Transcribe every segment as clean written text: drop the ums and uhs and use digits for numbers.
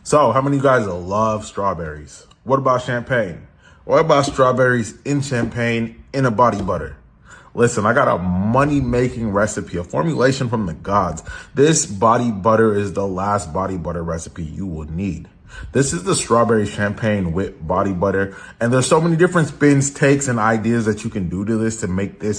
So, how many of you guys love strawberries? What about champagne? What about strawberries in champagne in a body butter? Listen, I got a money-making recipe, a formulation from the gods. This body butter is the last body butter recipe you will need. This is the strawberry champagne whipped body butter. And there's so many different spins, takes, and ideas that you can do to this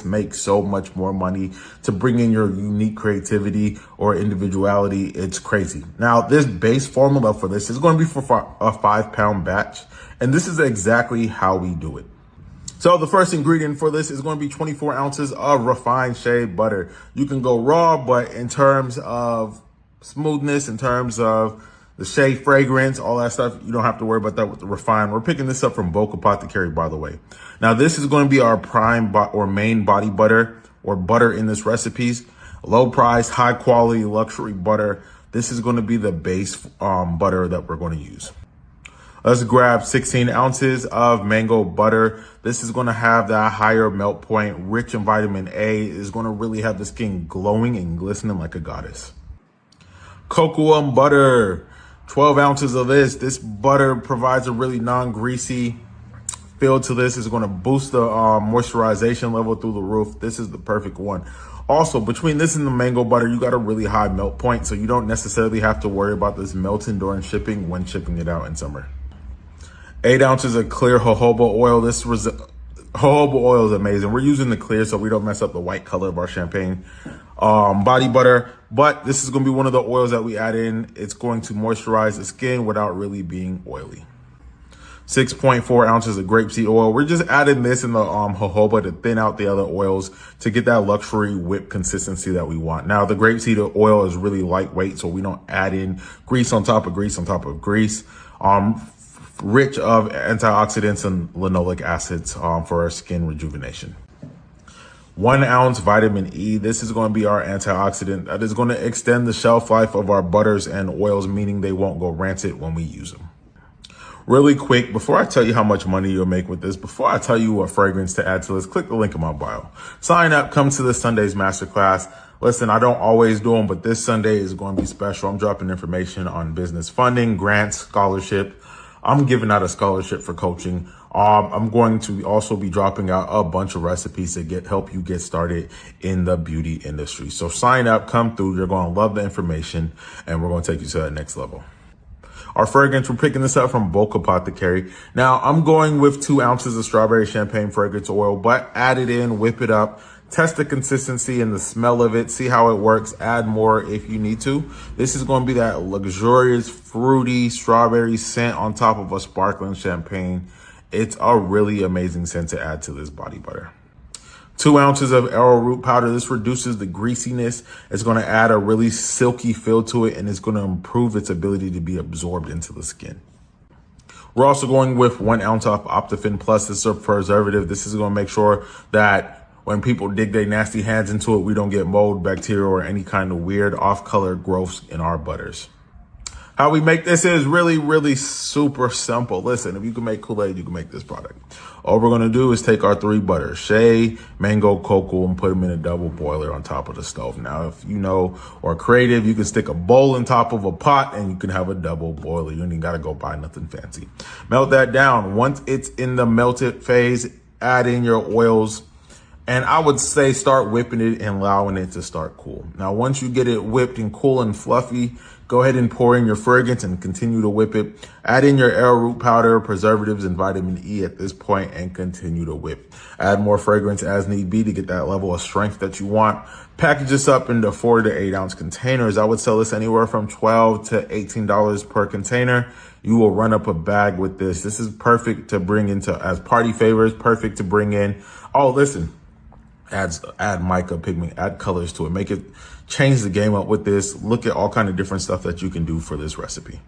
make so much more money, to bring in your unique creativity or individuality. It's crazy. Now, this base formula for this is going to be for a 5-pound batch. And this is exactly how we do it. So the first ingredient for this is going to be 24 ounces of refined shea butter. You can go raw, but in terms of smoothness, in terms of the shea fragrance, all that stuff, you don't have to worry about that with the refined. We're picking this up from Boca Apothecary, by the way. Now, this is going to be our prime or main body butter, or butter in this recipe's low price, high quality, luxury butter. This is going to be the base butter that we're going to use. Let's grab 16 ounces of mango butter. This is going to have that higher melt point, rich in vitamin A. Is going to really have the skin glowing and glistening like a goddess. Cocoa butter, 12 ounces of this. This butter provides a really non-greasy feel to this. It's going to boost the moisturization level through the roof. This is the perfect one. Also, between this and the mango butter, you got a really high melt point, so you don't necessarily have to worry about this melting during shipping when shipping it out in summer. 8 ounces of clear jojoba oil. Jojoba oil is amazing. We're using the clear so we don't mess up the white color of our champagne body butter. But this is going to be one of the oils that we add in. It's going to moisturize the skin without really being oily. 6.4 ounces of grapeseed oil. We're just adding this in the jojoba to thin out the other oils to get that luxury whip consistency that we want. Now, the grapeseed oil is really lightweight, so we don't add in grease on top of grease on top of grease. Rich of antioxidants and linoleic acids for our skin rejuvenation. 1 ounce vitamin E. This is going to be our antioxidant that is going to extend the shelf life of our butters and oils, meaning they won't go rancid when we use them. Really quick, before I tell you how much money you'll make with this, before I tell you what fragrance to add to this, click the link in my bio. Sign up, come to this Sunday's masterclass. Listen, I don't always do them, but this Sunday is going to be special. I'm dropping information on business funding, grants, scholarship. I'm giving out a scholarship for coaching. I'm going to also be dropping out a bunch of recipes to help you get started in the beauty industry. So sign up, come through. You're going to love the information, and we're going to take you to that next level. Our fragrance, we're picking this up from Boca Apothecary. Now, I'm going with 2 ounces of strawberry champagne fragrance oil, but add it in, whip it up. Test the consistency and the smell of it. See how it works. Add more if you need to. This is going to be that luxurious, fruity strawberry scent on top of a sparkling champagne. It's a really amazing scent to add to this body butter. 2 ounces of arrowroot powder. This reduces the greasiness. It's going to add a really silky feel to it, and it's going to improve its ability to be absorbed into the skin. We're also going with 1 ounce of Optifin Plus. This is a preservative. This is going to make sure that when people dig their nasty hands into it, we don't get mold, bacteria, or any kind of weird off-color growths in our butters. How we make this is really, really super simple. Listen, if you can make Kool-Aid, you can make this product. All we're going to do is take our 3 butters, shea, mango, cocoa, and put them in a double boiler on top of the stove. Now, if you know or creative, you can stick a bowl on top of a pot and you can have a double boiler. You don't even got to go buy nothing fancy. Melt that down. Once it's in the melted phase, add in your oils. And I would say start whipping it and allowing it to start cool. Now, once you get it whipped and cool and fluffy, go ahead and pour in your fragrance and continue to whip it. Add in your arrowroot powder, preservatives, and vitamin E at this point and continue to whip. Add more fragrance as need be to get that level of strength that you want. Package this up into 4 to 8 ounce containers. I would sell this anywhere from $12 to $18 per container. You will run up a bag with this. This is perfect to bring into as party favors, perfect to bring in. Oh, listen. Add mica pigment, add colors to it, change the game up with this. Look at all kind of different stuff that you can do for this recipe.